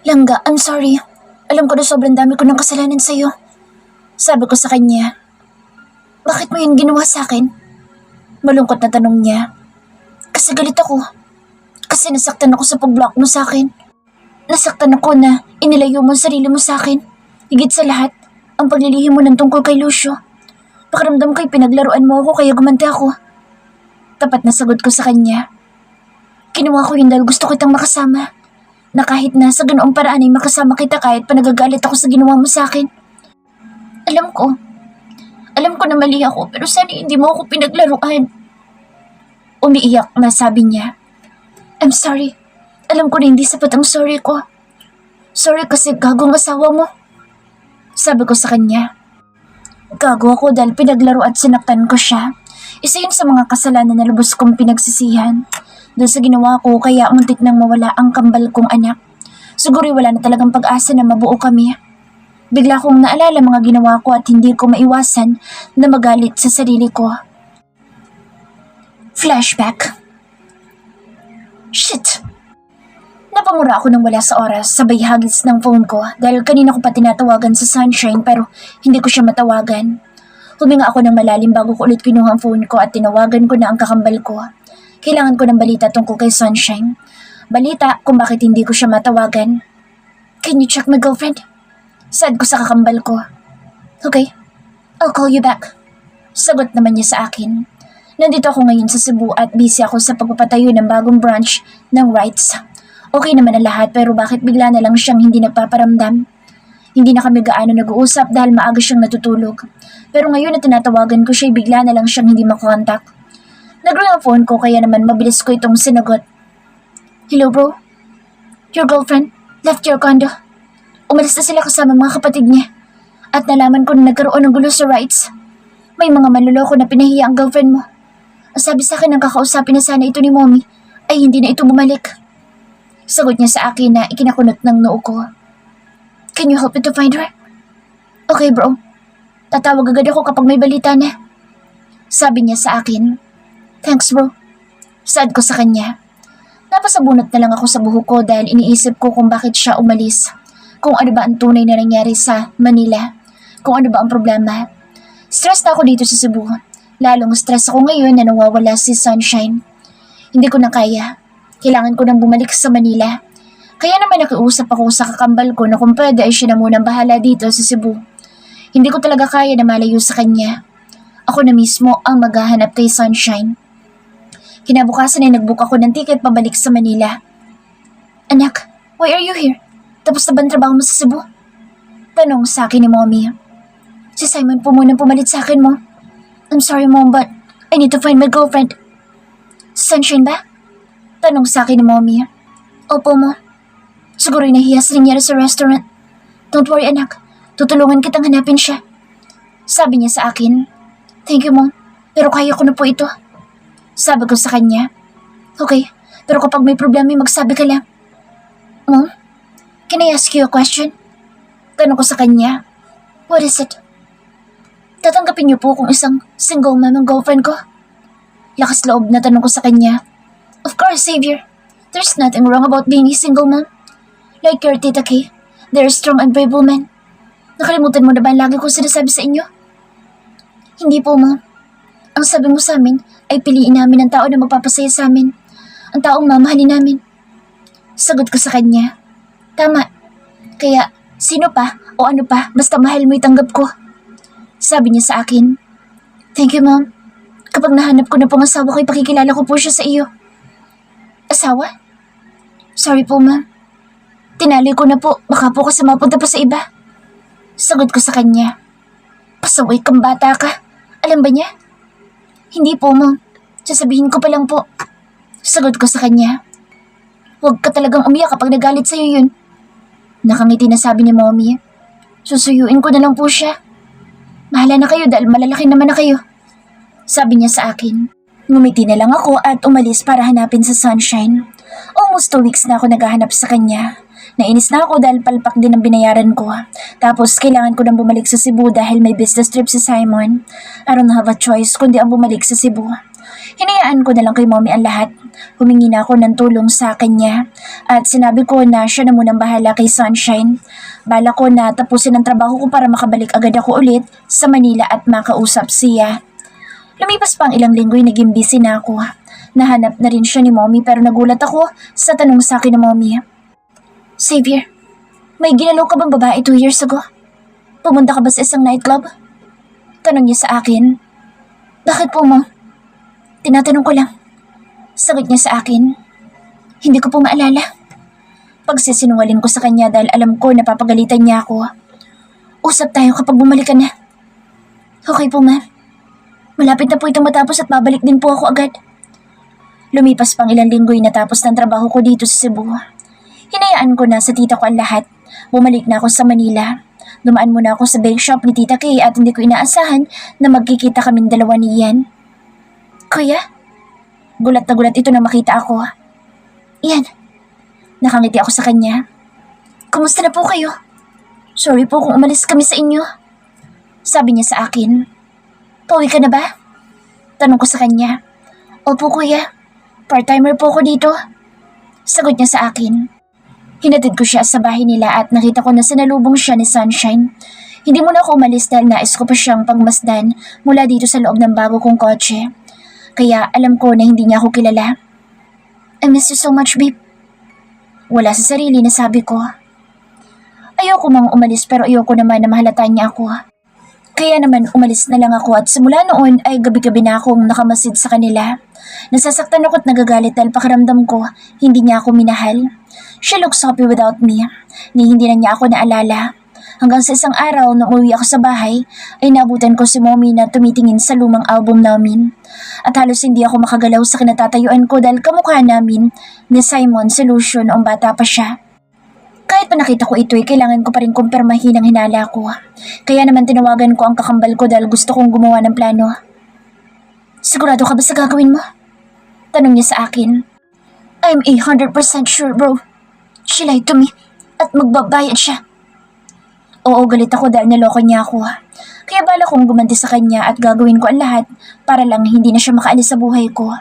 Langga, I'm sorry. Alam ko na sobrang dami ko ng kasalanan sa'yo. Sabi ko sa kanya, bakit mo yun ginawa sa akin? Malungkot na tanong niya. Kasi galit ako. Kasi nasaktan ako sa pag-block mo sa akin. Nasaktan ako na inilayo mo ang sarili mo sa akin. Higit sa lahat, ang paglilihim mo ng tungkol kay Lucio. Pakiramdam ko'y pinaglaruan mo ako kaya gumante ako. Tapat na sagot ko sa kanya. Kinuha ko yun dahil gusto kitang makasama. Na kahit na sa ganoong paraan ay makasama kita kahit pa nagagalit ako sa ginawa mo sa akin. Alam ko na mali ako pero sana hindi mo ako pinaglaruan. Umiiyak na sabi niya. I'm sorry. Alam ko na hindi sapat ang sorry ko. Sorry kasi gagong asawa mo. Sabi ko sa kanya. Gago ako dahil pinaglaro at sinaktan ko siya. Isa yun sa mga kasalanan na lubos kong pinagsisihan. Dahil sa ginawa ko kaya muntik nang mawala ang kambal kong anak. Siguro wala na talagang pag-asa na mabuo kami. Bigla kong naalala mga ginawa ko at hindi ko maiwasan na magalit sa sarili ko. Flashback. Shit! Napamura ako nang wala sa oras, sabay hagis ng phone ko dahil kanina ko pa tinatawagan sa Sunshine pero hindi ko siya matawagan. Huminga ako ng malalim bago ko ulit kinuha ang phone ko at tinawagan ko na ang kakambal ko. Kailangan ko ng balita tungkol kay Sunshine. Balita kung bakit hindi ko siya matawagan. Can you check my girlfriend? Saad ko sa kakambal ko. Okay, I'll call you back. Sagot naman niya sa akin. Nandito ako ngayon sa Cebu at busy ako sa pagpapatayo ng bagong branch ng Rights. Okay naman ang lahat pero bakit bigla na lang siyang hindi nagpaparamdam? Hindi na kami gaano nag-uusap dahil maaga siyang natutulog. Pero ngayon na tinatawagan ko siya bigla na lang siyang hindi makontak. Nag-ring ang phone ko kaya naman mabilis ko itong sinagot. Hello bro? Your girlfriend left your condo. Umalis na sila kasama mga kapatid niya. At nalaman ko na nagkaroon ng gulo sa Rights. May mga manloloko na pinahiya ang girlfriend mo. Ang sabi sa akin ng kakausapin na sana ito ni Mommy ay hindi na ito bumalik. Sagot niya sa akin na ikinakunot ng noo ko. Can you help me to find her? Okay bro. Tatawag agad ako kapag may balita na. Sabi niya sa akin. Thanks bro. Saad ko sa kanya. Napasabunot na lang ako sa buhok ko dahil iniisip ko kung bakit siya umalis. Kung ano ba ang tunay na nangyari sa Manila. Kung ano ba ang problema. Stress na ako dito sa Cebu. Lalong stress ako ngayon na nawawala si Sunshine. Hindi ko na kaya. Kailangan ko nang bumalik sa Manila. Kaya naman nakiusap ako sa kakambal ko na kung pwede ay siya na munang bahala dito sa Cebu. Hindi ko talaga kaya na malayo sa kanya. Ako na mismo ang maghahanap kay Sunshine. Kinabukasan ay nagbook ako ng ticket pabalik sa Manila. Anak, why are you here? Tapos na ba ang trabaho mo sa Cebu? Tanong sa akin ni Mommy. Si Simon po munang pumalit sa akin mo. I'm sorry Mom but I need to find my girlfriend. Sunshine ba? Tanong sa akin ni Mommy. Opo mo. Siguro nahiya sa nangyari sa restaurant. Don't worry anak. Tutulungan kitang hanapin siya. Sabi niya sa akin. Thank you Mom. Pero kaya ko na po ito. Sabi ko sa kanya. Okay. Pero kapag may problema magsabi ka lang. Mom? Can I ask you a question? Tanong ko sa kanya. What is it? Tatanggapin niyo po kung isang single mom ang girlfriend ko? Lakas loob na tanong ko sa kanya. Of course, Xavier. There's nothing wrong about being a single mom. Like your Tita Kay, they're a strong and brave woman. Nakalimutan mo na ba ang lagi kong sinasabi sa inyo? Hindi po, Mom. Ang sabi mo sa amin ay piliin namin ang tao na magpapasaya sa amin. Ang taong mamahalin namin. Sagot ko sa kanya. Tama. Kaya, sino pa o ano pa basta mahal mo itanggap ko. Sabi niya sa akin. Thank you, Mom. Kapag nahanap ko na pong asawa ko, ipakikilala ko po siya sa iyo. Asawa? Sorry po, Ma'am. Tinali ko na po. Baka po kasi mapunta pa sa iba. Sagot ko sa kanya. Pasaway kang bata ka. Alam ba niya? Hindi po, Ma'am. Sasabihin ko pa lang po. Sagot ko sa kanya. Huwag ka talagang umiyak kapag nagalit sa'yo yun. Nakangiti na sabi ni Mommy. Susuyuin ko na lang po siya. Mahala na kayo dahil malalaki naman na kayo. Sabi niya sa akin. Ngumiti na lang ako at umalis para hanapin sa Sunshine. Almost 2 weeks na ako naghahanap sa kanya. Nainis na ako dahil palpak din ang binayaran ko. Tapos kailangan ko nang bumalik sa Cebu dahil may business trip si Simon. I don't have a choice kundi ang bumalik sa Cebu. Hinayaan ko na lang kay mommy ang lahat. Humingi na ako ng tulong sa kanya at sinabi ko na siya na munang bahala kay Sunshine. Bala ko na tapusin ang trabaho ko para makabalik agad ako ulit sa Manila at makausap siya. Lumipas pa ang ilang linggo'y naging busy na ako. Nahanap na rin siya ni mommy pero nagulat ako sa tanong sa akin ng mommy. Xavier, may ginalaw ka bang babae 2 years ago? Pumunta ka ba sa isang nightclub? Tanong niya sa akin. Bakit po mo? Tinatanong ko lang. Sagot niya sa akin. Hindi ko po maalala. Pagsisinungaling ko sa kanya dahil alam ko napapagalitan niya ako. Usap tayo kapag bumalik ka na. Okay po ma'am. Malapit na po itong matapos at babalik din po ako agad. Lumipas pang ilang linggo'y natapos ng trabaho ko dito sa Cebu. Hinayaan ko na sa tita ko ang lahat. Bumalik na ako sa Manila. Dumaan muna ako sa bake shop ni Tita Kay at hindi ko inaasahan na magkikita kaming dalawa ni Ian. Kuya? Gulat na gulat ito na makita ako. Ian. Nakangiti ako sa kanya. Kumusta na po kayo? Sorry po kung umalis kami sa inyo. Sabi niya sa akin. Pauwi ka na ba? Tanong ko sa kanya. Opo kuya. Part-timer po ako dito. Sagot niya sa akin. Hinatid ko siya sa bahay nila at nakita ko na sinalubong siya ni Sunshine. Hindi muna ako umalis dahil nais ko pa siyang pagmasdan mula dito sa loob ng bago kong kotse. Kaya alam ko na hindi niya ako kilala. I miss you so much, babe. Wala sa sarili na sabi ko. Ayoko mang umalis pero ayoko naman na mahalata niya ako. Kaya naman umalis na lang ako at simula noon ay gabi-gabi na akong nakamasid sa kanila. Nasasaktan ako at nagagalit dahil pakiramdam ko hindi niya ako minahal. She looks happy without me, ni hindi na niya ako naalala. Hanggang sa isang araw na umuwi ako sa bahay, ay naabutan ko si mommy na tumitingin sa lumang album namin. At halos hindi ako makagalaw sa kinatatayuan ko dahil kamukha namin ni Simon si Lucio noong bata pa siya. Kahit pa nakita ko ito ay kailangan ko pa rin kumpirmahin ang hinala ko. Kaya naman tinawagan ko ang kakambal ko dahil gusto kong gumawa ng plano. Sigurado ka ba sa gagawin mo? Tanong niya sa akin. I'm 100% sure bro. She lied to me at magbabayad siya. Oo, galit ako dahil niloko niya ako. Kaya bala kong gumanti sa kanya at gagawin ko ang lahat para lang hindi na siya makaalis sa buhay ko.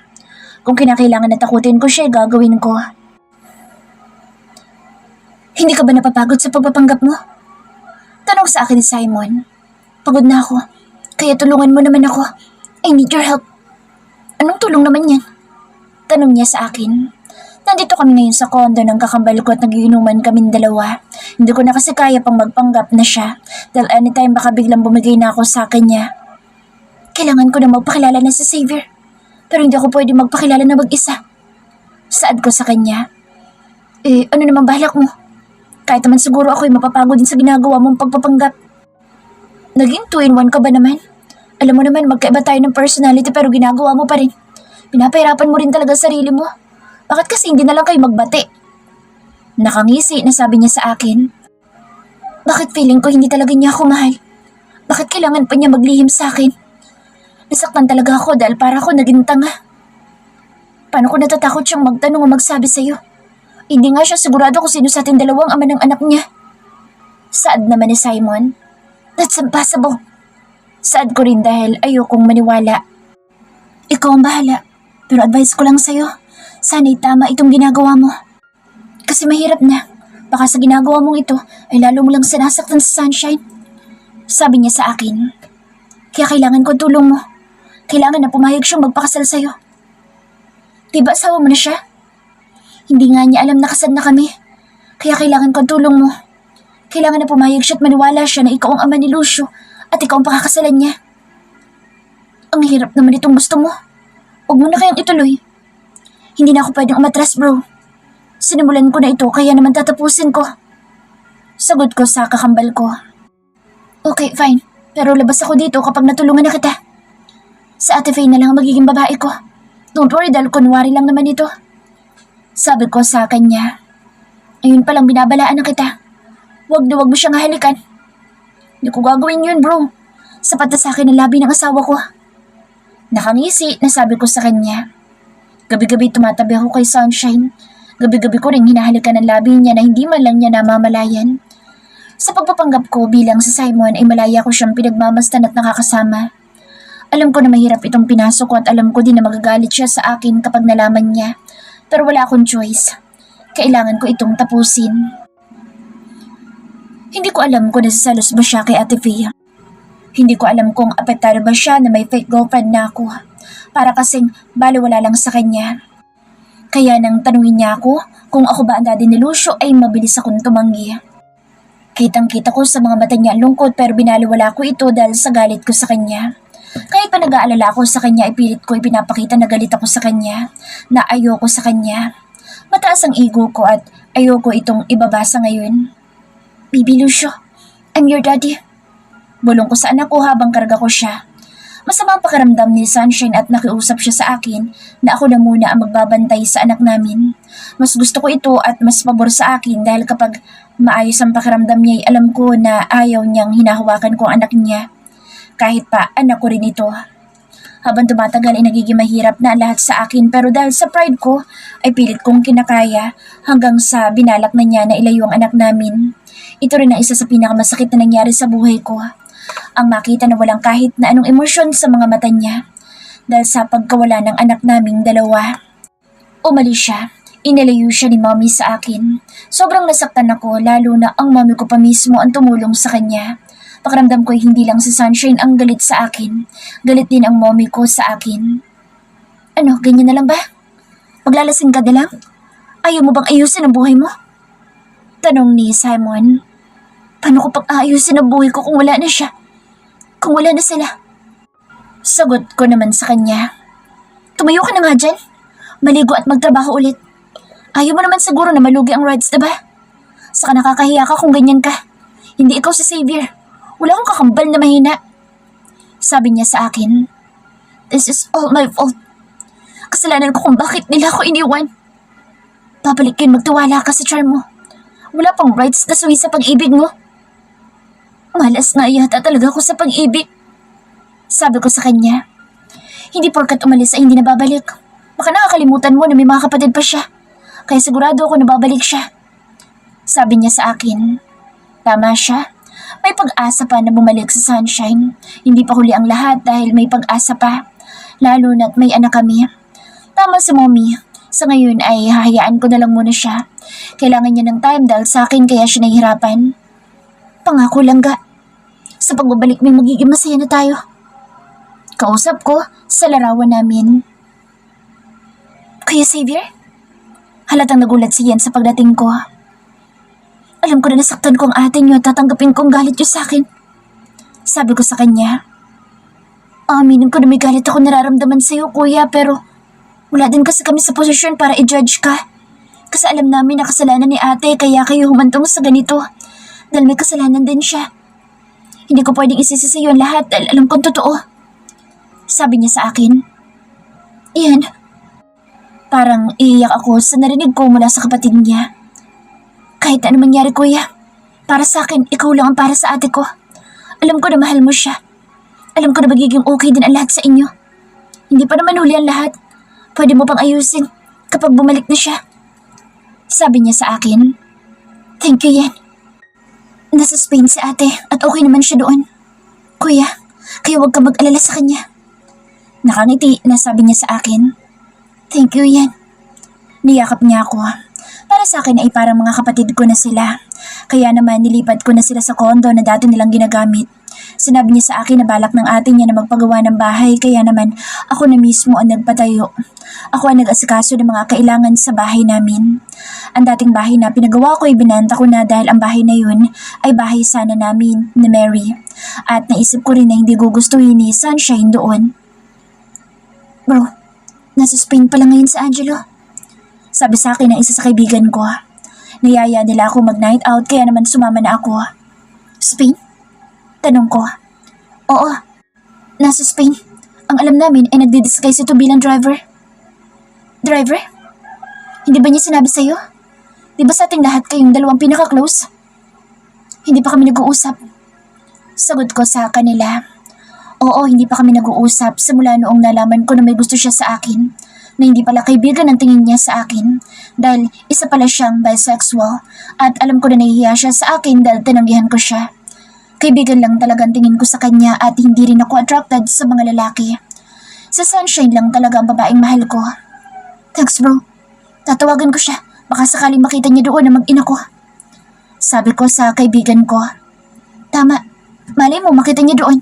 Kung kinakailangan na takutin ko siya, gagawin ko. Hindi ka ba napapagod sa pagpapanggap mo? Tanong sa akin ni Simon. Pagod na ako, kaya tulungan mo naman ako. I need your help. Anong tulong naman yan? Tanong niya sa akin. Nandito kami ngayon sa kondo ng kakambal ko at nagiinuman kaming dalawa. Hindi ko na kasi kaya pang magpanggap na siya dahil anytime baka biglang bumigay na ako sa kanya. Kailangan ko na magpakilala na sa Xavier pero hindi ako pwede magpakilala na mag-isa. Saad ko sa kanya. Ano naman balak mo? Kahit naman siguro ako'y mapapagod din sa ginagawa mong pagpapanggap. Naging 2-in-1 ka ba naman? Alam mo naman magkaiba tayo ng personality pero ginagawa mo pa rin. Pinapahirapan mo rin talaga sarili mo. Bakit kasi hindi na lang kayo magbati? Nakangisi na sabi niya sa akin. Bakit feeling ko hindi talaga niya ako mahal? Bakit kailangan pa niya maglihim sa akin? Nasaktan talaga ako dahil para ako naging tanga. Paano ko natatakot siyang magtanong o magsabi sa'yo? Hindi nga siya sigurado kung sino sa ating dalawang ama ng anak niya. Saad naman ni Simon. That's impossible. Saad ko rin dahil ayokong maniwala. Ikaw ang bahala. Pero advice ko lang sa'yo. Sana'y tama itong ginagawa mo. Kasi mahirap na. Baka sa ginagawa mong ito ay lalo mo lang sinasaktan sa Sunshine. Sabi niya sa akin. Kaya kailangan ko tulong mo. Kailangan na pumayag siyang magpakasal sa'yo. Diba asawa mo na siya? Hindi nga niya alam na kasal na kami. Kaya kailangan ko tulong mo. Kailangan na pumayag siya at maniwala siya na ikaw ang ama ni Lucio at ikaw ang pakakasalan niya. Ang hirap naman itong gusto mo. Huwag mo na kayang ituloy. Hindi na ako pwedeng umatras, bro. Sinimulan ko na ito kaya naman tatapusin ko. Sagot ko sa kakambal ko. Okay, fine. Pero labas ako dito kapag natulungan na kita. Sa Ate Faye na lang ang magiging babae ko. Don't worry dahil kunwari lang naman ito. Sabi ko sa kanya. Ayun palang binabalaan na kita. Huwag na huwag mo siyang halikan. Hindi ko gagawin yun, bro. Sapat na sa akin ang labi ng asawa ko. Nakangisi na sabi ko sa kanya. Gabi-gabi tumatabi ako kay Sunshine. Gabi-gabi ko rin hinahalikan ang labi niya na hindi man lang niya namamalayan. Sa pagpapanggap ko bilang si Simon ay malaya ko siyang pinagmamastan at nakakasama. Alam ko na mahirap itong pinasok ko at alam ko din na magagalit siya sa akin kapag nalaman niya. Pero wala akong choice. Kailangan ko itong tapusin. Hindi ko alam kung nasiselos ba siya kay Ate Fia. Hindi ko alam kung apektado ba siya na may fake girlfriend na ako. Para kasing baliwala lang sa kanya. Kaya nang tanungin niya ako kung ako ba ang daddy ni Lucio ay mabilis akong tumanggi. Kitang-kita ko sa mga mata niya ang lungkot pero binaliwala ko ito dahil sa galit ko sa kanya. Kahit pa nag-aalala ako sa kanya, ipilit ko ipinapakita na galit ako sa kanya, na ayoko sa kanya. Mataas ang ego ko at ayoko itong ibabasa ngayon. Baby Lucio, I'm your daddy. Bulong ko sa anak ko habang karga ko siya. Masamang pakiramdam ni Sunshine at nakiusap siya sa akin na ako na muna ang magbabantay sa anak namin. Mas gusto ko ito at mas pabor sa akin dahil kapag maayos ang pakiramdam niya ay alam ko na ayaw niyang hinahawakan ko ang anak niya. Kahit pa anak ko rin ito. Habang tumatagal ay nagiging mahirap na lahat sa akin pero dahil sa pride ko ay pilit kong kinakaya hanggang sa binalak na niya na ilayo ang anak namin. Ito rin ang isa sa pinakamasakit na nangyari sa buhay ko. Ang makita na walang kahit na anong emosyon sa mga mata niya dahil sa pagkawala ng anak naming dalawa. Umalis siya. Inilayo siya ni mommy sa akin. Sobrang nasaktan ako lalo na ang mommy ko pa mismo ang tumulong sa kanya. Pakiramdam ko ay hindi lang si Sunshine ang galit sa akin. Galit din ang mommy ko sa akin. Ano, ganyan na lang ba? Maglalasing ka na lang? Ayaw mo bang ayusin ang buhay mo? Tanong ni Simon. Paano ko pang aayusin ang buhay ko kung wala na siya? Kung wala na sila? Sagot ko naman sa kanya. Tumayo ka na nga dyan. Maligo at magtrabaho ulit. Ayaw mo naman siguro na malugi ang rides, diba? Saka nakakahiya ka kung ganyan ka. Hindi ikaw si Xavier. Wala akong kakambal na mahina. Sabi niya sa akin. This is all my fault. Kasalanan ko kung bakit nila ako iniwan. Babalik yun, magtiwala ka sa charm mo. Wala pang rights na suwi sa pag-ibig mo. Malas na yata talaga ako sa pag-ibig. Sabi ko sa kanya. Hindi porkat umalis ay hindi na babalik. Baka nakakalimutan mo na may mga kapatid pa siya. Kaya sigurado ako na babalik siya. Sabi niya sa akin. Tama siya. May pag-asa pa na bumalik sa Sunshine. Hindi pa huli ang lahat dahil may pag-asa pa. Lalo na't may anak kami. Tama si mommy. Sa ngayon ay hahayaan ko na lang muna siya. Kailangan niya ng time dahil sa akin kaya siya nahihirapan. Pangako lang ga. Sa pagbabalik may magiging masaya na tayo. Kausap ko sa larawan namin. Kuya Xavier? Halatang nagulat si Yen sa pagdating ko. Alam ko na nasaktan ko ang ate niyo at tatanggapin kong galit niyo sa akin. Sabi ko sa kanya. Aminin ko na may galit ako nararamdaman sa iyo, kuya, pero wala din kasi kami sa posisyon para i-judge ka. Kasi alam namin na kasalanan ni ate kaya kayo humantong sa ganito. Dahil may kasalanan din siya. Hindi ko pwedeng isisi sa iyo ang lahat dahil alam kong totoo. Sabi niya sa akin. Iyan. Parang iiyak ako sa narinig ko mula sa kapatid niya. Kahit ano mangyari, kuya, para sa akin, ikaw lang ang para sa ate ko. Alam ko na mahal mo siya. Alam ko na magiging okay din ang lahat sa inyo. Hindi pa naman huli ang lahat. Pwede mo pang ayusin kapag bumalik na siya. Sabi niya sa akin. Thank you, Yen. Nasa Spain si ate at okay naman siya doon. Kuya, kaya huwag ka mag-alala sa kanya. Nakangiti na sabi niya sa akin. Thank you, Yen. Niyakap niya ako. Para sa akin ay parang mga kapatid ko na sila. Kaya naman nilipat ko na sila sa kondo na dati nilang ginagamit. Sinabi niya sa akin na balak ng ate niya na magpagawa ng bahay kaya naman ako na mismo ang nagpatayo. Ako ang nag-asikaso ng mga kailangan sa bahay namin. Ang dating bahay na pinagawa ko ay binanta ko na dahil ang bahay na yun ay bahay sana namin ni Mary. At naisip ko rin na hindi gugustuhin ni Sunshine doon. Bro, nasa Spain pala ngayon sa Angelo. Sabi sa akin ng isa sa kaibigan ko. Niyaya nila ako mag-night out kaya naman sumama na ako. Spain? Tanong ko. Oo, nasa Spain. Ang alam namin ay nagdi-disguise ito bilang driver. Driver? Hindi ba niya sinabi sa'yo? Di ba sa ating lahat kayong dalawang pinaka-close? Hindi pa kami nag-uusap. Sagot ko sa kanila. Oo, hindi pa kami nag-uusap simula noong nalaman ko na may gusto siya sa akin. Na hindi pala kaibigan ang tingin niya sa akin dahil isa pala siyang bisexual at alam ko na nahihiya siya sa akin dahil tinanggihan ko siya. Kaibigan lang talagang tingin ko sa kanya at hindi rin ako attracted sa mga lalaki. Sa Sunshine lang talaga ang babaeng mahal ko. Thanks bro. Tatawagan ko siya. Baka sakaling makita niya doon na mag-ina ko. Sabi ko sa kaibigan ko. Tama. Malay mo makita niya doon.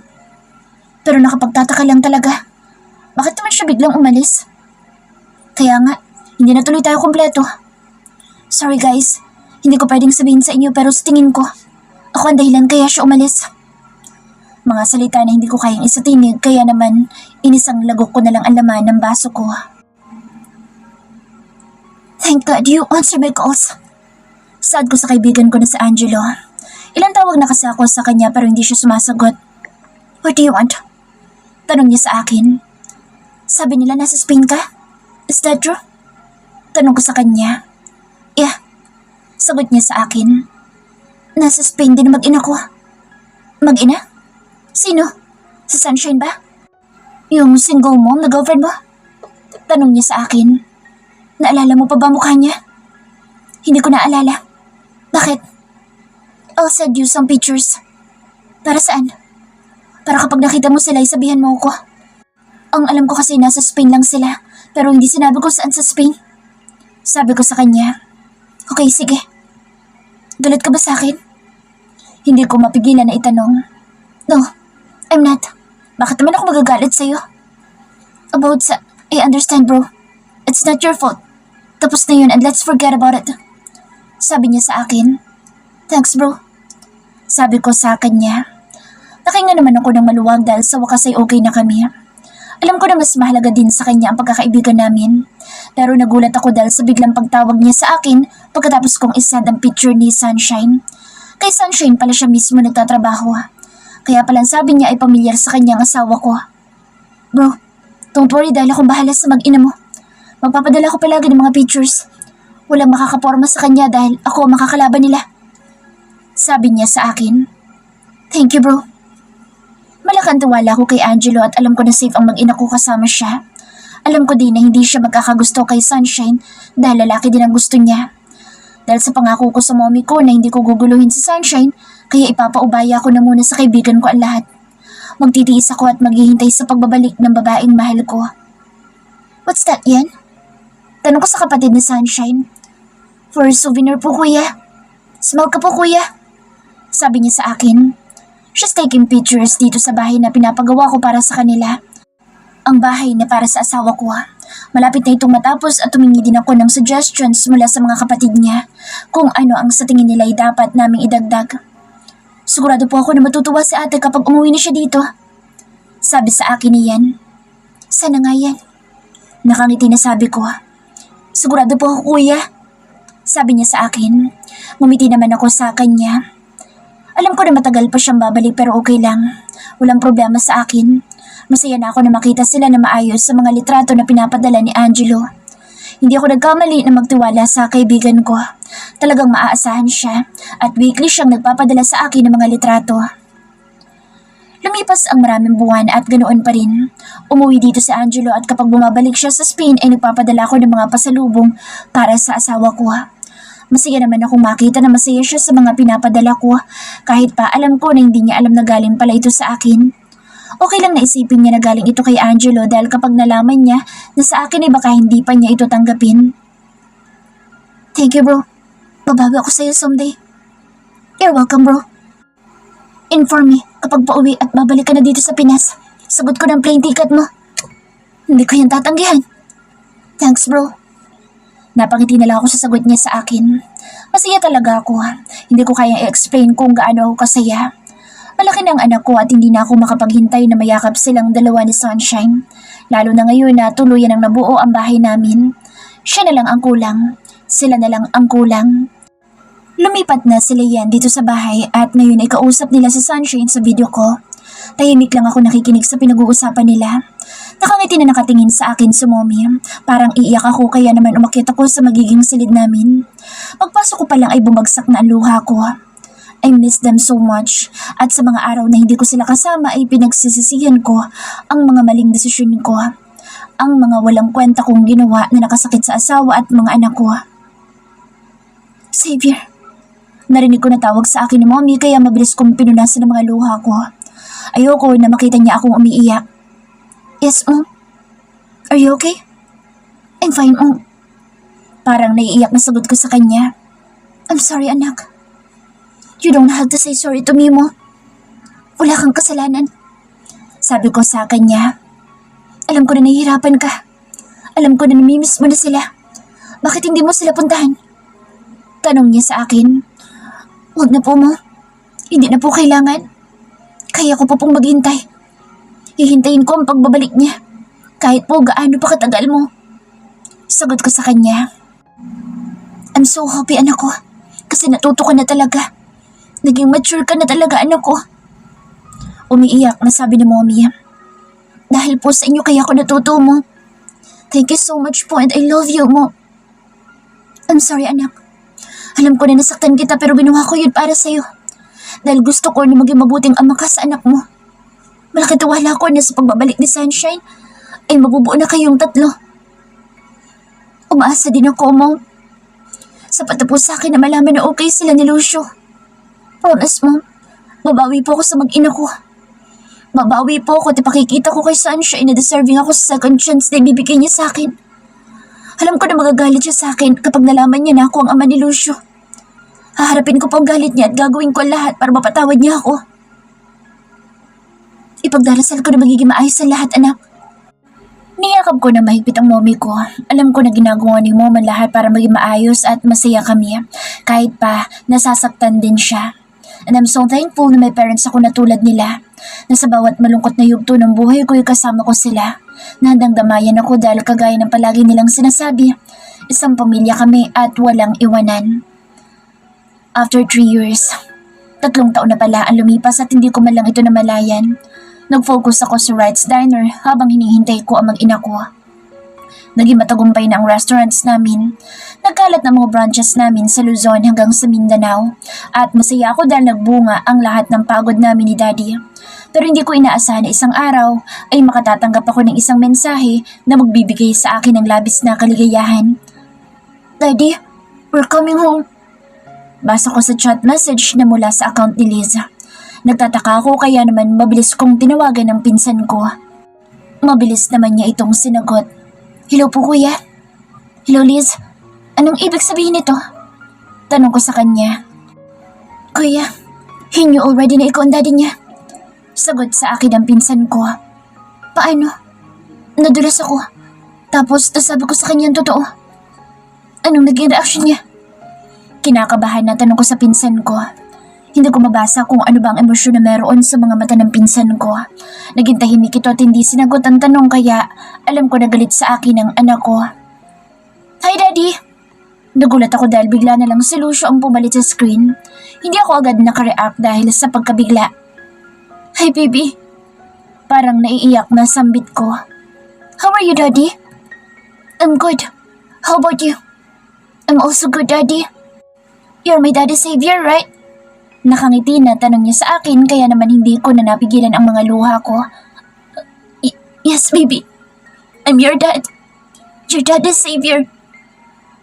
Pero nakapagtataka lang talaga. Bakit naman siya biglang umalis? Kaya nga, hindi na tuloy tayo kumpleto. Sorry guys. Hindi ko pwedeng sabihin sa inyo pero sa tingin ko, ako ang dahilan kaya siya umalis. Mga salita na hindi ko kayang isatinig kaya naman inisang lagok ko na lang ang laman ng baso ko. Thank God you answer my calls. Saad ko sa kaibigan ko na si Angelo. Ilang tawag na kasi ako sa kanya pero hindi siya sumasagot. What do you want? Tanong niya sa akin. Sabi nila nasa Spain ka? Is that true? Tanong ko sa kanya. Yeah. Sagot niya sa akin. Nasa Spain din mag-ina ko. Mag-ina? Sino? Sa Sunshine ba? Yung single mom na girlfriend mo? Tanong niya sa akin. Naalala mo pa ba mukha niya? Hindi ko naalala. Bakit? I'll send you some pictures. Para saan? Para kapag nakita mo sila, isabihan mo ako. Ang alam ko kasi nasa Spain lang sila, pero hindi sinabi ko saan sa Spain. Sabi ko sa kanya. Okay, sige. Galit ka ba sa akin? Hindi ko mapigilan na itanong. No, I'm not. Bakit naman ako magagalit sa'yo? About sa... I understand bro. It's not your fault. Tapos na yun and let's forget about it. Sabi niya sa akin. Thanks bro. Sabi ko sa kanya. Nakinga naman ako ng maluwag dahil sa wakas ay okay na kami. Alam ko na mas mahalaga din sa kanya ang pagkakaibigan namin. Pero nagulat ako dahil sa biglang pagtawag niya sa akin pagkatapos kong isend ang picture ni Sunshine. Kay Sunshine pala siya mismo nagtatrabaho. Kaya palang sabi niya ay pamilyar sa kanyang asawa ko. Bro, don't worry dahil akong bahala sa mag-ina mo. Magpapadala ko palagi ng mga pictures. Walang makakaporma sa kanya dahil ako ang makakalaban nila. Sabi niya sa akin. Thank you bro. Malakang tiwala ko kay Angelo at alam ko na safe ang mag-ina ko kasama siya. Alam ko din na hindi siya magkakagusto kay Sunshine dahil lalaki din ang gusto niya. Dahil sa pangako ko sa mommy ko na hindi ko guguluhin si Sunshine, kaya ipapaubaya ko na muna sa kaibigan ko ang lahat. Magtitiis ako at maghihintay sa pagbabalik ng babaeng mahal ko. What's that yan? Tanong ko sa kapatid ni Sunshine. For souvenir po kuya. Smile ka po kuya. Sabi niya sa akin. She's taking pictures dito sa bahay na pinapagawa ko para sa kanila. Ang bahay na para sa asawa ko. Malapit na itong matapos at tumingi din ako ng suggestions mula sa mga kapatid niya kung ano ang sa tingin nila ay dapat naming idagdag. Sigurado po ako na matutuwa si ate kapag umuwi na siya dito. Sabi sa akin niyan. Sana nga yan. Nakangiti na sabi ko. Sigurado po ako kuya. Sabi niya sa akin. Ngumiti naman ako sa kanya. Alam ko na matagal pa siyang babalik pero okay lang. Walang problema sa akin. Masaya na ako na makita sila na maayos sa mga litrato na pinapadala ni Angelo. Hindi ako nagkamali na magtiwala sa kaibigan ko. Talagang maaasahan siya at weekly siyang nagpapadala sa akin ng mga litrato. Lumipas ang maraming buwan at ganoon pa rin. Umuwi dito si Angelo at kapag bumabalik siya sa Spain ay nagpapadala ako ng mga pasalubong para sa asawa ko. Masaya naman akong makita na masaya siya sa mga pinapadala ko kahit pa alam ko na hindi niya alam na galing pala ito sa akin. Okay lang na isipin niya na galing ito kay Angelo dahil kapag nalaman niya na sa akin ay baka hindi pa niya ito tanggapin. Thank you bro. Babawi ako sa'yo someday. You're welcome bro. Inform me kapag pauwi at babalik ka na dito sa Pinas. Sagot ko ng plane ticket mo. Hindi ko yan tatanggihan. Thanks bro. Napangiti na lang ako sa sagot niya sa akin. Masaya talaga ako. Hindi ko kayang i-explain kung gaano ako kasaya. Malaki na ang anak ko at hindi na ako makapaghintay na mayakap silang dalawa ni Sunshine. Lalo na ngayon na tuluyan ang nabuo ang bahay namin. Siya na lang ang kulang. Sila na lang ang kulang. Lumipat na sila yan dito sa bahay at ngayon ay kausap nila sa Sunshine sa video ko. Tahimik lang ako nakikinig sa pinag-uusapan nila. Nakangiti na nakatingin sa akin si mommy. Parang iiyak ako kaya naman umakyat ako sa magiging silid namin. Pagpasok ko pa lang ay bumagsak na ang luha ko. I miss them so much at sa mga araw na hindi ko sila kasama ay pinagsisisihan ko ang mga maling desisyon ko. Ang mga walang kwenta kong ginawa na nakasakit sa asawa at mga anak ko. Xavier, Narinig ko na tawag sa akin ni Mommy kaya mabilis kong pinunasan ang mga luha ko. Ayoko na makita niya akong umiiyak. Yes, Mom? Are you okay? I'm fine, Mom. Parang naiiyak na sagot ko sa kanya. I'm sorry, anak. You don't have to say sorry to me, Mo. Wala kang kasalanan. Sabi ko sa kanya. Alam ko na nahihirapan ka. Alam ko na namimiss mo na sila. Bakit hindi mo sila puntahan? Tanong niya sa akin. Huwag na po, Mo. Hindi na po kailangan. Kaya ko po pong maghintay. Hihintayin ko ang pagbabalik niya. Kahit po gaano pa katagal mo. Sagot ko sa kanya. I'm so happy, anak ko. Kasi natuto ka na talaga. Naging mature ka na talaga, anak ko. Umiiyak na sabi ni Mommy. Dahil po sa inyo kaya ako natuto, Mo. Thank you so much po and I love you, Mo. I'm sorry, anak. Alam ko na nasaktan kita pero ginawa ko yun para sa'yo. Dahil gusto ko na maging mabuting ama ka sa anak mo. Malaki tiwala ko na sa pagbabalik ni Sunshine ay mabubuo na kayong tatlo. Umaasa din ako, Mo. Sapat na po sa akin na malaman na okay sila ni Lucio. Promise, Mom. Babawi po ako sa mag-ina ko. Babawi po ako at ipakikita ko kay Sunshine na deserving ako sa second chance na ibibigay niya sa akin. Alam ko na magagalit siya sa akin kapag nalaman niya na ako ang ama ni Lucio. Haharapin ko po ang galit niya at gagawin ko lahat para mapatawad niya ako. Ipagdarasal ko na magiging maayos ang lahat, anak. Niyakap ko na mahigpit ang mommy ko. Alam ko na ginagawa ni mom ang lahat para maging maayos at masaya kami. Kahit pa nasasaktan din siya. And I'm so thankful na may parents ako na tulad nila. Na sa bawat malungkot na yugto ng buhay ko, kasama ko sila. Na handang damayan ako dahil kagaya ng palagi nilang sinasabi, isang pamilya kami at walang iwanan. After 3 years, 3 taon na pala ang lumipas at hindi ko man lang ito namalayan. Nag-focus ako sa Wright's Diner habang hinihintay ko ang mag-ina ko. Naging matagumpay na ang restaurants namin. Nagkalat na mga branches namin sa Luzon hanggang sa Mindanao. At masaya ako dahil nagbunga ang lahat ng pagod namin ni Daddy. Pero hindi ko inaasahan na isang araw ay makatatanggap ako ng isang mensahe na magbibigay sa akin ng labis na kaligayahan. Daddy, we're coming home. Basa ko sa chat message na mula sa account ni Liza. Nagtataka ako kaya naman mabilis kong tinawagan ng pinsan ko. Mabilis naman niya itong sinagot. Hello po, kuya. Hello, Liz. Anong ibig sabihin nito? Tanong ko sa kanya. Kuya, he knew already na ikaw ang daddy niya. Sagot sa akin ang pinsan ko. Paano? Nadulas ako. Tapos nasabi ko sa kanya ang totoo. Anong naging reaksyon niya? Kinakabahan na tanong ko sa pinsan ko. Hindi ko mabasa kung ano ba ang emosyon na meron sa mga mata ng pinsan ko. Naging tahimik ito at hindi sinagot ang tanong kaya alam ko na galit sa akin ang anak ko. Hi, Daddy! Nagulat ako dahil bigla na lang si Lucio ang pumalit sa screen. Hindi ako agad nakareact dahil sa pagkabigla. Hi, baby! Parang naiiyak na sambit ko. How are you, Daddy? I'm good. How about you? I'm also good, Daddy. You're my daddy's savior, right? Nakangiti na tanong niya sa akin kaya naman hindi ko na napigilan ang mga luha ko. Yes, baby. I'm your dad. Your dad's savior.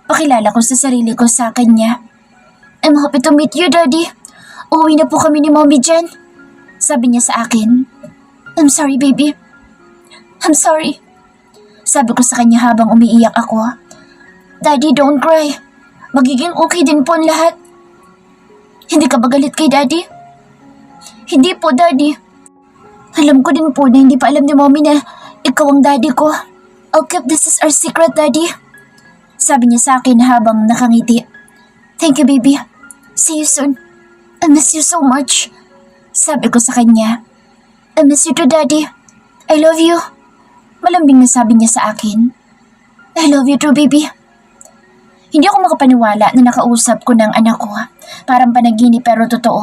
Pakilala ko sa sarili ko sa kanya. I'm happy to meet you, Daddy. Uuwi na po kami ni Mommy dyan. Sabi niya sa akin. I'm sorry, baby. I'm sorry. Sabi ko sa kanya habang umiiyak ako. Daddy, don't cry. Magiging okay din po ang lahat. Hindi ka ba galit kay Daddy? Hindi po, Daddy. Alam ko din po na hindi pa alam ni Mommy na ikaw ang Daddy ko. I'll keep this as our secret, Daddy. Sabi niya sa akin habang nakangiti. Thank you, baby. See you soon. I miss you so much. Sabi ko sa kanya. I miss you too, Daddy. I love you. Malambing na sabi niya sa akin. I love you too, baby. Hindi ako makapaniwala na nakausap ko ng anak ko. Parang panaginip pero totoo.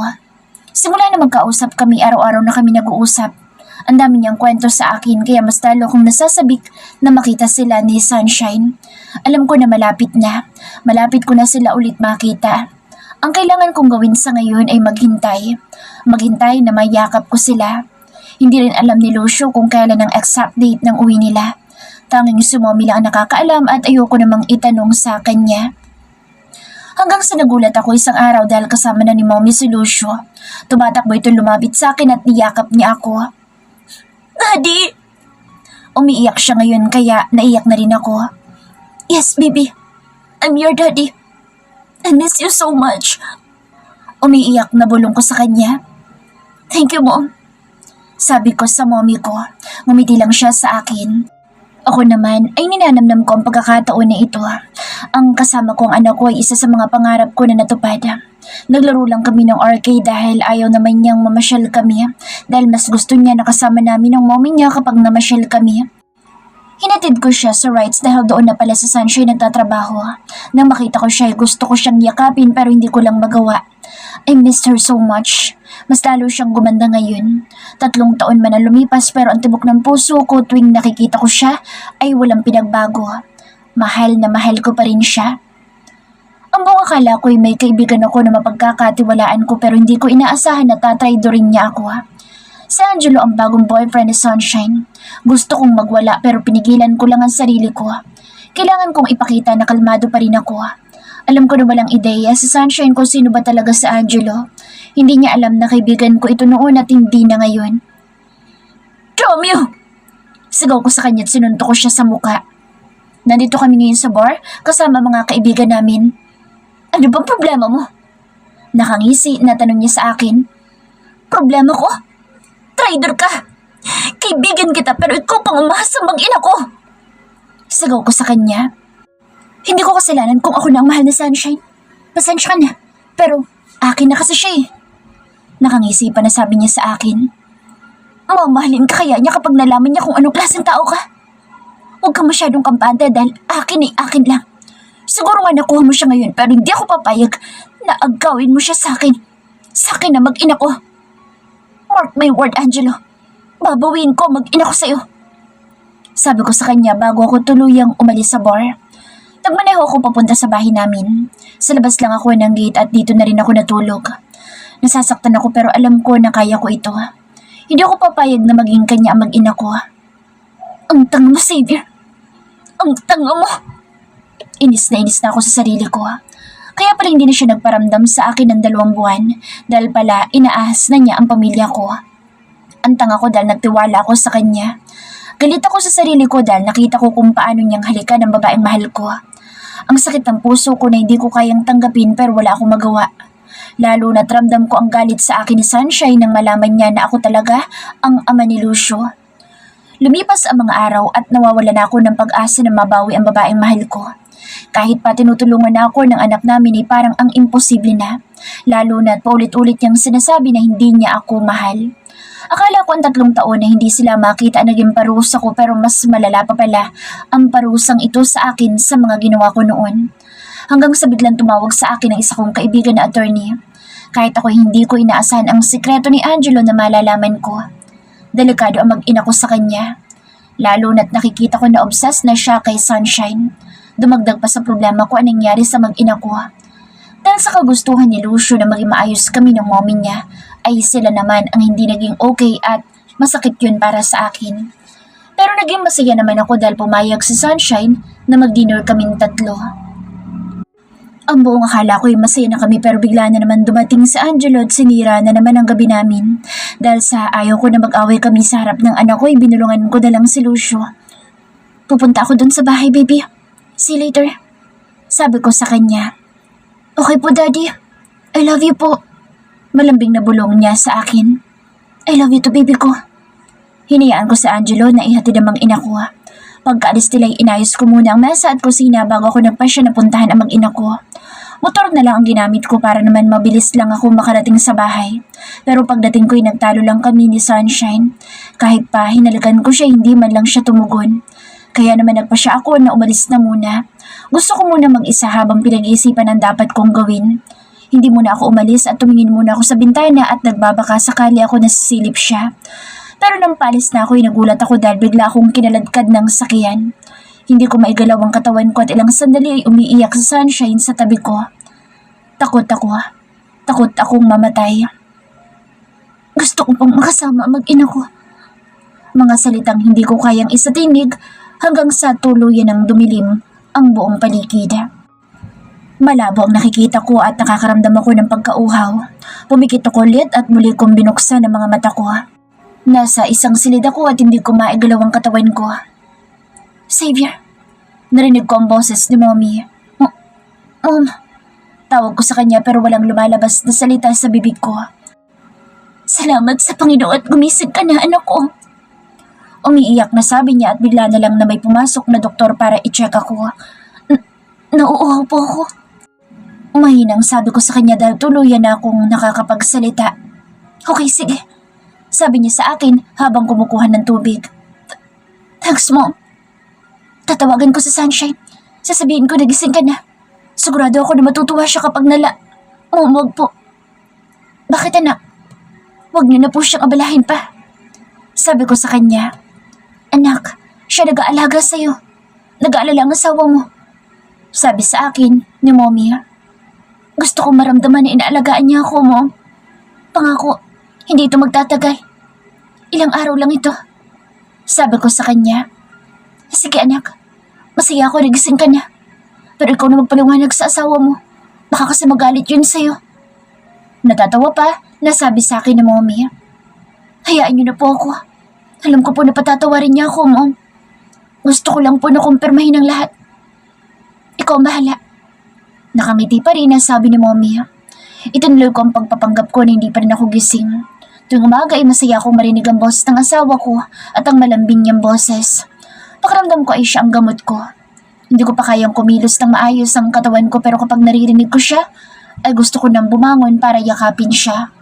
Simula na magkausap kami, araw-araw na kami nag-uusap. Ang dami niyang kwento sa akin kaya mas talo kong nasasabik na makita sila ni Sunshine. Alam ko na malapit na. Malapit ko na sila ulit makita. Ang kailangan kong gawin sa ngayon ay maghintay. Maghintay na mayakap ko sila. Hindi rin alam ni Lucio kung kailan ang exact date ng uwi nila. Tanging si Mommy lang ang nakakaalam at ayoko namang itanong sa kanya. Hanggang sa nagulat ako isang araw dahil kasama na ni Mommy si Lucio. Tumatakbo ito lumapit sa akin at niyakap niya ako. Daddy! Umiiyak siya ngayon kaya naiyak na rin ako. Yes, baby. I'm your daddy. I miss you so much. Umiiyak na bulong ko sa kanya. Thank you, Mom. Sabi ko sa mommy ko. Ngumiti lang siya sa akin. Ako naman ay ninanamnam ko ang pagkakataon na ito. Ang kasama kong anak ko ay isa sa mga pangarap ko na natupad. Naglaro lang kami ng arcade dahil ayaw naman niyang mamasyal kami dahil mas gusto niya nakasama namin ng mommy niya kapag namasyal kami. Hinatid ko siya sa rides dahil doon na pala sa Sunshine nagtatrabaho. Nang makita ko siya ay gusto ko siyang yakapin pero hindi ko lang magawa. I missed her so much. Mas lalo siyang gumanda ngayon. 3 taon man na lumipas pero ang tibok ng puso ko tuwing nakikita ko siya ay walang pinagbago. Mahal na mahal ko pa rin siya. Ang buong akala ko ay may kaibigan ako na mapagkakatiwalaan ko pero hindi ko inaasahan na tatraidorin niya ako. Si Angelo ang bagong boyfriend ni Sunshine. Gusto kong magwala pero pinigilan ko lang ang sarili ko. Kailangan kong ipakita na kalmado pa rin ako. Alam ko na walang ideya si Sunshine kung sino ba talaga si Angelo. Hindi niya alam na kaibigan ko ito noon at hindi na ngayon. Romeo! Sigaw ko sa kanya at sinunto ko siya sa muka. Nandito kami ngayon sa bar kasama mga kaibigan namin. Ano bang problema mo? Nakangisi na tanong niya sa akin. Problema ko? Traitor ka! Kaibigan kita pero ikaw pang umasamang ina ko! Sigaw ko sa kanya. Hindi ko kasalanan kung ako na ang mahal na Sunshine. Pasensya ka na, pero akin na kasi siya eh. Nakangisi pa na sabi niya sa akin. Mamahalin ka kaya niya kapag nalaman niya kung anong klaseng tao ka. Huwag ka masyadong kampante dahil akin lang. Siguro nga nakuha mo siya ngayon pero hindi ako papayag na agawin mo siya sa akin. Sa akin na mag-ina ko. Mark my word, Angelo. Babawiin ko mag-ina ko sa'yo. Sabi ko sa kanya bago ako tuluyang umalis sa bar. Nagmaneho ako papunta sa bahay namin. Sa labas lang ako ng gate at dito na rin ako natulog. Nasasaktan ako pero alam ko na kaya ko ito. Hindi ako papayag na maging kanya ang mag-ina ko. Ang tanga mo, Xavier. Ang tanga mo. Inis na ako sa sarili ko. Kaya pala hindi na siya nagparamdam sa akin ng 2 buwan dahil pala inaahas na niya ang pamilya ko. Ang tanga ko dahil nagtiwala ako sa kanya. Galit ako sa sarili ko dahil nakita ko kung paano niyang halikan ang babaeng mahal ko. Ang sakit ng puso ko na hindi ko kayang tanggapin pero wala akong magawa. Lalo na't ramdam ko ang galit sa akin ni Sunshine nang malaman niya na ako talaga ang ama ni Lucio. Lumipas ang mga araw at nawawala na ako ng pag-asa na mabawi ang babaeng mahal ko. Kahit pa tinutulungan na ako ng anak namin ay parang ang imposible na. Lalo na't paulit-ulit niyang sinasabi na hindi niya ako mahal. Akala ko ang 3 taon na hindi sila makita naging parusa ko pero mas malala pa pala ang parusang ito sa akin sa mga ginawa ko noon. Hanggang sa biglang tumawag sa akin ang isa kong kaibigan na attorney. Kahit ako hindi ko inaasahan ang sikreto ni Angelo na malalaman ko. Delikado ang mag-ina ko sa kanya. Lalo na't nakikita ko na obsessed na siya kay Sunshine. Dumagdag pa sa problema ko ang nangyari sa mag-ina ko. Dahil sa kagustuhan ni Lucio na maging maayos kami ng mommy niya, ay sila naman ang hindi naging okay at masakit yun para sa akin. Pero naging masaya naman ako dahil pumayag si Sunshine na mag-dinner kaming 3. Ang buong akala ko ay masaya na kami pero bigla na naman dumating si Angelo at sinira na naman ang gabi namin. Dahil sa ayaw ko na mag-away kami sa harap ng anak ko ay binulungan ko na lang si Lucio. Pupunta ako dun sa bahay, baby. See you later. Sabi ko sa kanya. Okay po, Daddy. I love you po. Malambing na bulong niya sa akin. I love you to, baby ko. Hinayaan ko sa Angelo na ihatid ang mag-ina ko. Pagkaalis nila inayos ko muna ang mesa at kusina bago ako nagpasya na puntahan ang mag-ina ko. Motor na lang ang ginamit ko para naman mabilis lang ako makarating sa bahay. Pero pagdating ko ay nagtalo lang kami ni Sunshine. Kahit pa hinalikan ko siya hindi man lang siya tumugon. Kaya naman nagpasya ako na umalis na muna. Gusto ko muna mag-isa habang pinag-iisipan ang dapat kong gawin. Hindi muna ako umalis at tumingin muna ako sa bintana at nagbabaka sakali ako nasisilip siya. Pero nang palis na ako ay nagulat ako dahil bigla akong kinaladkad ng sakyan. Hindi ko maigalaw ang katawan ko at ilang sandali ay umiiyak sa Sunshine sa tabi ko. Takot ako. Takot akong mamatay. Gusto ko pang makasama mag-ina ko. Mga salitang hindi ko kayang isatinig hanggang sa tuluyan ng dumilim ang buong paligid. Malabo ang nakikita ko at nakakaramdam ako ng pagkauhaw. Pumikit ako ulit at muli kong binuksan ang mga mata ko. Nasa isang silid ako at hindi ko maigalaw ang katawan ko. Xavier, narinig ko ang boses ni Mommy. Mom, tawag ko sa kanya pero walang lumalabas na salita sa bibig ko. Salamat sa Panginoon at gumising ka na, anak ko. Umiiyak na sabi niya at bigla na lang na may pumasok na doktor para i-check ako. Nauuhaw po ako. Mahinang sabi ko sa kanya dahil tuluyan na akong nakakapagsalita. Okay, sige. Sabi niya sa akin habang kumukuha ng tubig. Thanks, Mom. Tatawagan ko sa Sunshine. Sasabihin ko nagising ka na. Sigurado ako na matutuwa siya kapag Mom, wag po. Bakit, anak? Wag niyo na po siyang abalahin pa. Sabi ko sa kanya. Anak, siya nag-aalaga sa'yo. Nag-aalala ang asawa mo. Sabi sa akin ni Mommy. Gusto kong maramdaman na inaalagaan niya ako, Mom. Pangako, hindi ito magtatagal. Ilang araw lang ito. Sabi ko sa kanya. Sige anak, masaya ako nagising ka na. Pero ikaw na magpaliwanag sa asawa mo. Baka kasi magalit yun sa'yo. Natatawa pa, nasabi sa akin ni Mommy. Hayaan niyo na po ako. Alam ko po na patatawarin niya ako, Mom. Gusto ko lang po na kumpirmahin ang lahat. Ikaw ang bahala. Nakangiti pa rin ang sabi ni Mommy. Itinuloy ko ang pagpapanggap ko na hindi pa rin ako gising. Tuwing umaga ay masaya akong marinig ang boses ng asawa ko at ang malambing niyang boses. Pakiramdam ko ay siya ang gamot ko. Hindi ko pa kayang kumilos ng maayos ang katawan ko pero kapag naririnig ko siya, ay gusto ko nang bumangon para yakapin siya.